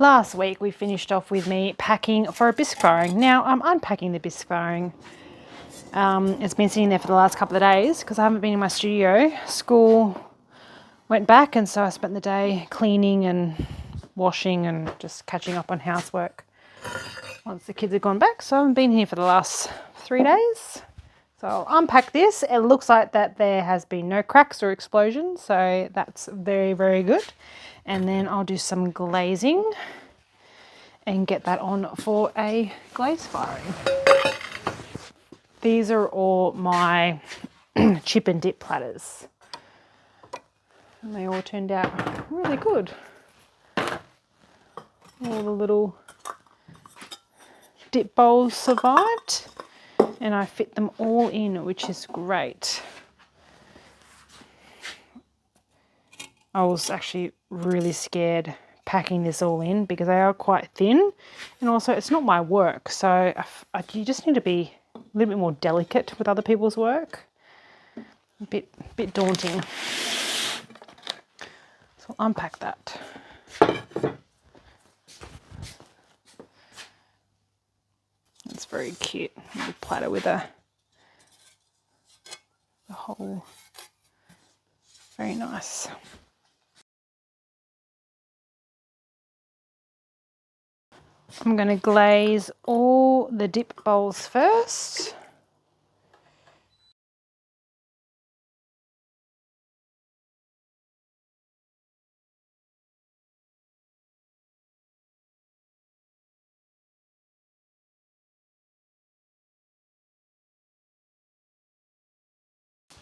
Last week we finished off with me packing for a bisque firing. Now I'm unpacking the bisque firing. It's been sitting there for the last couple of days because I haven't been in my studio. School went back, and so I spent the day cleaning and washing and just catching up on housework once the kids had gone back. So I haven't been here for the last 3 days. So I'll unpack this. It looks like that there has been no cracks or explosions, so that's very, very good. And then I'll do some glazing and get that on for a glaze firing. These are all my chip and dip platters. And they all turned out really good. All the little dip bowls survived, and I fit them all in, which is great. I was actually really scared packing this all in because they are quite thin, and also it's not my work, so you just need to be a little bit more delicate with other people's work. A bit daunting. So I'll unpack that. It's very cute. Little platter with a hole. Very nice. I'm going to glaze all the dip bowls first.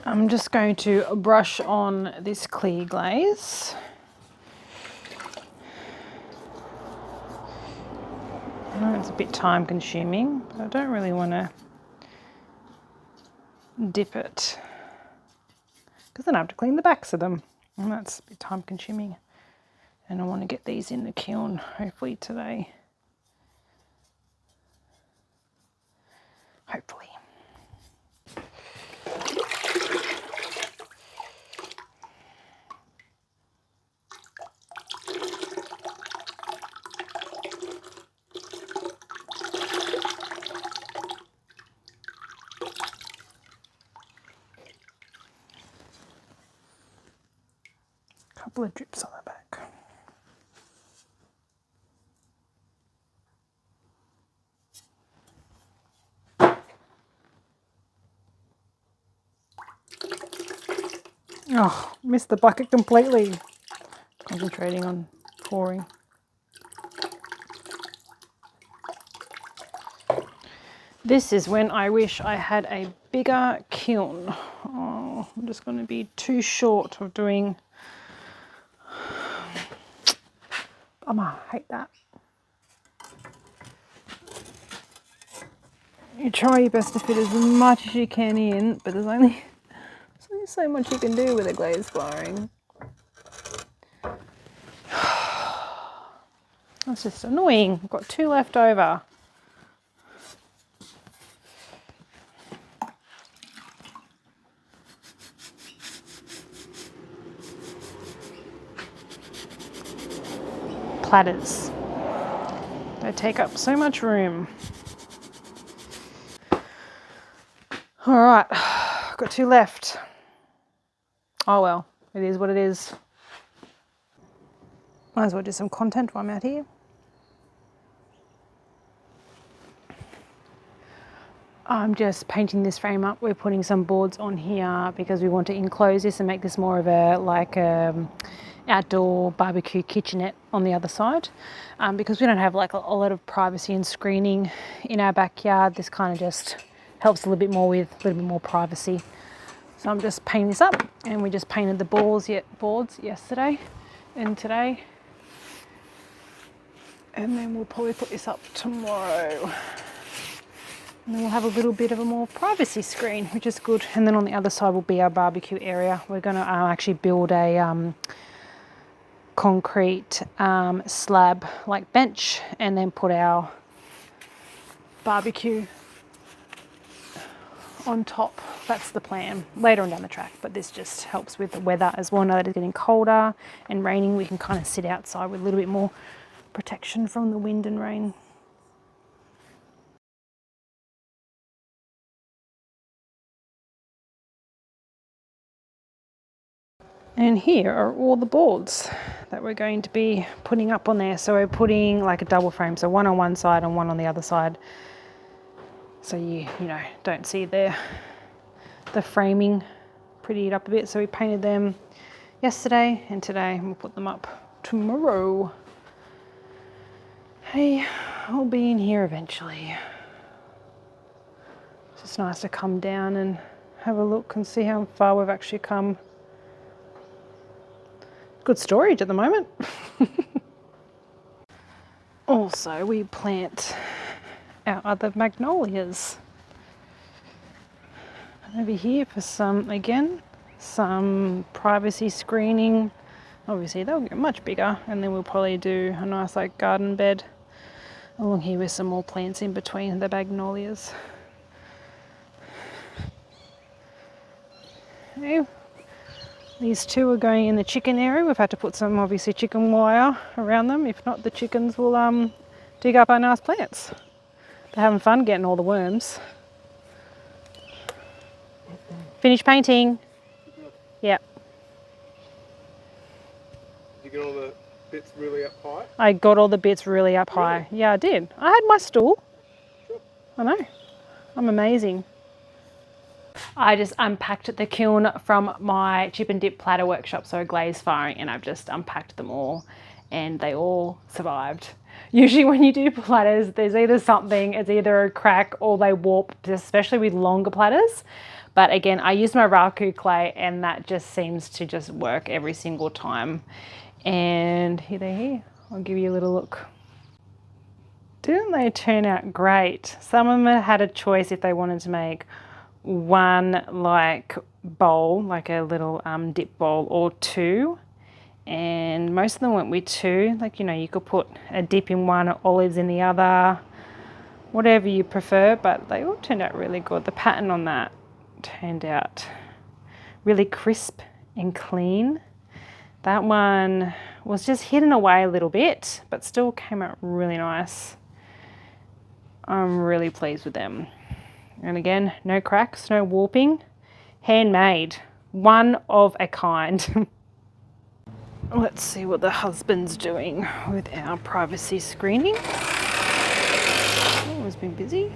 I'm just going to brush on this clear glaze. I know it's a bit time consuming, but I don't really want to dip it because then I have to clean the backs of them, and that's a bit time consuming. And I want to get these in the kiln hopefully today. Hopefully. Couple of drips on the back. Oh, missed the bucket completely. Concentrating on pouring. This is when I wish I had a bigger kiln. Oh, I'm just going to be too short of doing. I hate that. You try your best to fit as much as you can in, but there's only so much you can do with a glaze firing. That's just annoying. I've got 2 left over. Platters. They take up so much room. All right, I've got 2 left. Oh well, it is what it is. Might as well do some content while I'm out here. I'm just painting this frame up. We're putting some boards on here because we want to enclose this and make this more of a outdoor barbecue kitchenette on the other side, because we don't have like a lot of privacy and screening in our backyard. This kind of just helps a little bit more with a little bit more privacy. So I'm just painting this up, and we just painted the boards yesterday and today, and then we'll probably put this up tomorrow. And then we'll have a little bit of a more privacy screen, which is good. And then on the other side will be our barbecue area. We're going to actually build a concrete slab like bench, and then put our barbecue on top. That's the plan later on down the track, but this just helps with the weather as well. Now that it's getting colder and raining, we can kind of sit outside with a little bit more protection from the wind and rain. And here are all the boards that we're going to be putting up on there. So we're putting like a double frame, so one on one side and one on the other side. So you know, don't see the framing prettied up a bit. So we painted them yesterday and today, and we'll put them up tomorrow. Hey, I'll be in here eventually. It's just nice to come down and have a look and see how far we've actually come. Good storage at the moment. Also, we plant our other magnolias over here for some privacy screening. Obviously they'll get much bigger, and then we'll probably do a nice like garden bed along here with some more plants in between the magnolias. Okay. These two are going in the chicken area. We've had to put some obviously chicken wire around them. If not, the chickens will dig up our nice plants. They're having fun getting all the worms. Finished painting. Yep. Did you get all the bits really up high? I got all the bits really up high. Yeah, I did. I had my stool. Sure. I know. I'm amazing. I just unpacked the kiln from my chip and dip platter workshop, so glaze firing, and I've just unpacked them all and they all survived. Usually when you do platters, there's either something, it's either a crack or they warp, especially with longer platters. But again, I use my raku clay and that just seems to just work every single time. And here they're here. I'll give you a little look. Didn't they turn out great? Some of them had a choice if they wanted to make one like bowl, like a little dip bowl, or two, and most of them went with two. Like, you know, you could put a dip in one, olives in the other, whatever you prefer, but they all turned out really good. The pattern on that turned out really crisp and clean. That one was just hidden away a little bit, but still came out really nice. I'm really pleased with them. And again, no cracks, no warping, handmade, one of a kind. Let's see what the husband's doing with our privacy screening. Oh, it's been busy.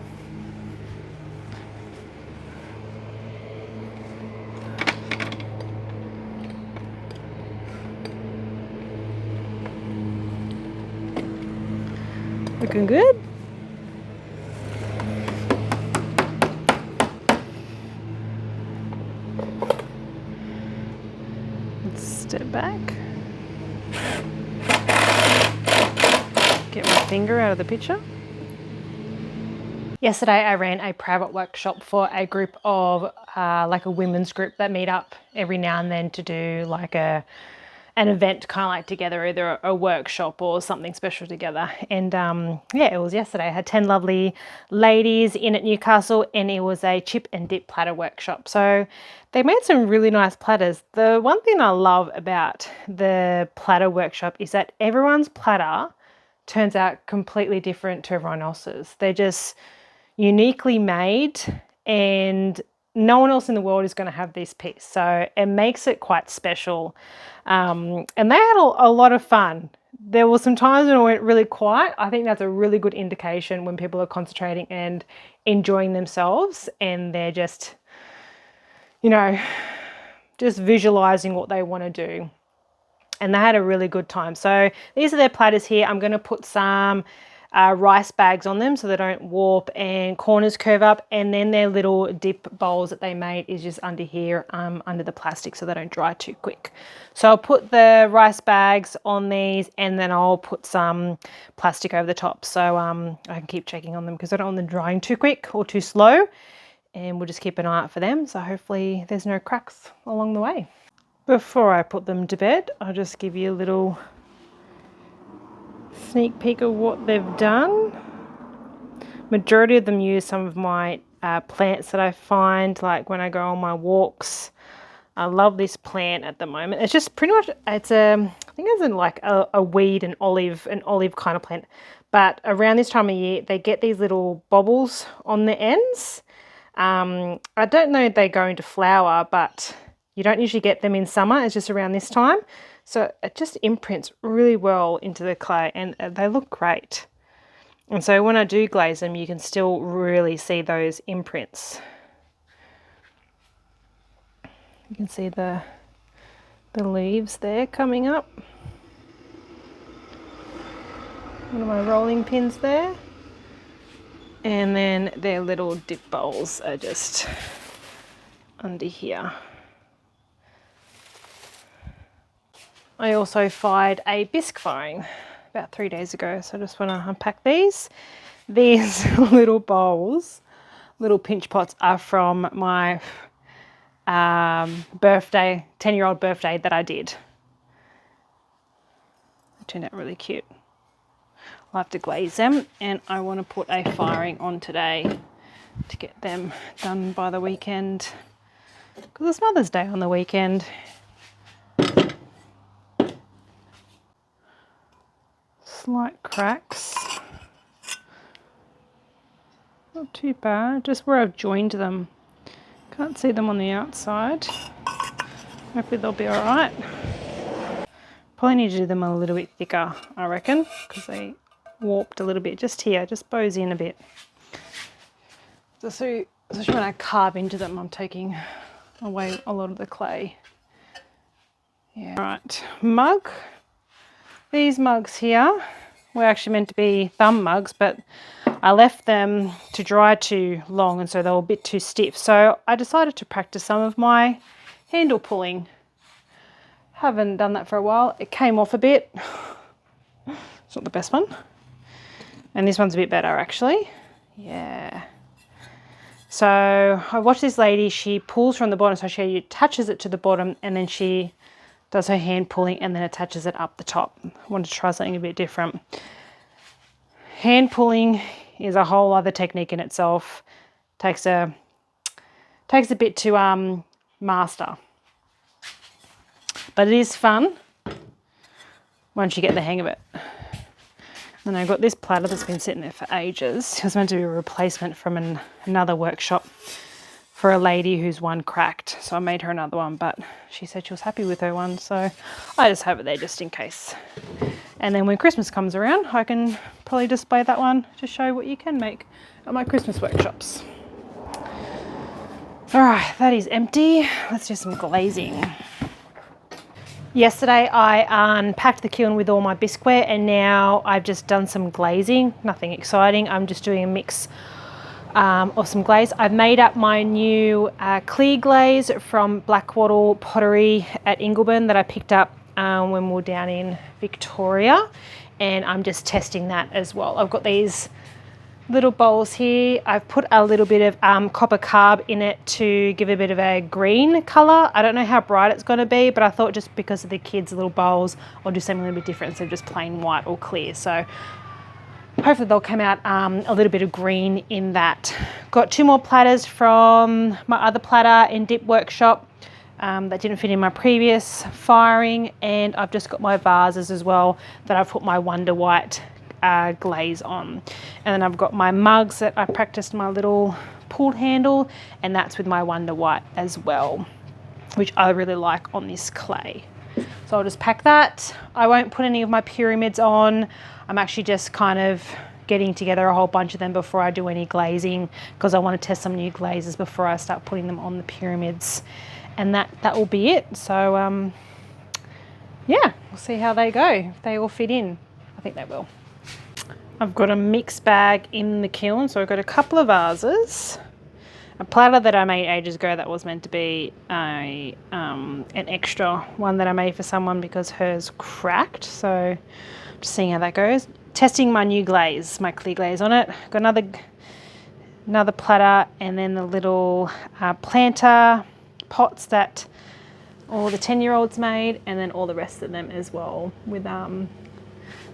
Looking good. Step back. Get my finger out of the picture. Yesterday I ran a private workshop for a group of like a women's group that meet up every now and then to do like an event kind of like together, either a workshop or something special together. And yeah, it was yesterday. I had 10 lovely ladies in at Newcastle, and it was a chip and dip platter workshop. So they made some really nice platters. The one thing I love about the platter workshop is that everyone's platter turns out completely different to everyone else's. They're just uniquely made, and no one else in the world is going to have this piece. So it makes it quite special. And they had a lot of fun. There were some times when it went really quiet. I think that's a really good indication when people are concentrating and enjoying themselves, and they're just, you know, just visualizing what they want to do. And they had a really good time. So these are their platters here. I'm going to put some rice bags on them so they don't warp and corners curve up, and then their little dip bowls that they made is just under here, under the plastic, so they don't dry too quick. So I'll put the rice bags on these, and then I'll put some plastic over the top so I can keep checking on them, because I don't want them drying too quick or too slow, and we'll just keep an eye out for them. So hopefully there's no cracks along the way. Before I put them to bed, I'll just give you a little sneak peek of what they've done. Majority of them use some of my plants that I find like when I go on my walks. I love this plant at the moment. It's just pretty much, it's a, I think it's in like a weed, an olive kind of plant. But around this time of year, they get these little bobbles on the ends. I don't know if they go into flower, but you don't usually get them in summer. It's just around this time. So it just imprints really well into the clay, and they look great. And so when I do glaze them, you can still really see those imprints. You can see the leaves there coming up. One of my rolling pins there. And then their little dip bowls are just under here. I also fired a bisque firing about 3 days ago, so I just want to unpack these. These little bowls, little pinch pots, are from my birthday, 10-year-old birthday that I did. It turned out really cute. I'll have to glaze them, and I want to put a firing on today to get them done by the weekend, because it's Mother's Day on the weekend. Slight cracks. Not too bad, just where I've joined them. Can't see them on the outside. Hopefully they'll be all right. Probably need to do them a little bit thicker, I reckon, because they warped a little bit just here, just bows in a bit. So especially when I carve into them, I'm taking away a lot of the clay. Yeah. All right, mug. These mugs here were actually meant to be thumb mugs, but I left them to dry too long, and so they were a bit too stiff. So I decided to practice some of my handle pulling. Haven't done that for a while. It came off a bit. It's not the best one. And this one's a bit better, actually. Yeah. So I watched this lady, she pulls from the bottom, so she attaches it to the bottom, and then she does her hand pulling and then attaches it up the top. I wanted to try something a bit different. Hand pulling is a whole other technique in itself. Takes a bit to master. But it is fun once you get the hang of it. And I've got this platter that's been sitting there for ages. It was meant to be a replacement from another workshop for a lady whose one cracked. So I made her another one, but she said she was happy with her one. So I just have it there just in case. And then when Christmas comes around, I can probably display that one to show what you can make at my Christmas workshops. All right, that is empty. Let's do some glazing. Yesterday I unpacked the kiln with all my bisqueware, and now I've just done some glazing. Nothing exciting. I'm just doing a mix of some glaze. I've made up my new clear glaze from Blackwattle Pottery at Ingleburn that I picked up when we were down in Victoria, and I'm just testing that as well. I've got these little bowls here. I've put a little bit of copper carb in it to give a bit of a green colour. I don't know how bright it's going to be, but I thought just because of the kids' little bowls, I'll do something a little bit different instead of just plain white or clear. So hopefully they'll come out a little bit of green in that. Got 2 more platters from my other platter and dip workshop that didn't fit in my previous firing, and I've just got my vases as well that I've put my Wonder White glaze on. And then I've got my mugs that I practiced my little pulled handle, and that's with my Wonder White as well, which I really like on this clay. So I'll just pack that. I won't put any of my pyramids on. I'm actually just kind of getting together a whole bunch of them before I do any glazing, because I want to test some new glazes before I start putting them on the pyramids. And that will be it. So yeah, we'll see how they go. If they all fit in, I think they will. I've got a mix bag in the kiln, so I've got a couple of vases, a platter that I made ages ago that was meant to be an extra one that I made for someone because hers cracked. So just seeing how that goes. Testing my new glaze, my clear glaze on it. Got another platter, and then the little planter pots that all the 10-year-olds made, and then all the rest of them as well with a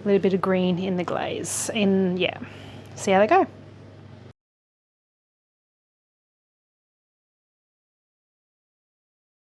little bit of green in the glaze. Yeah, see how they go.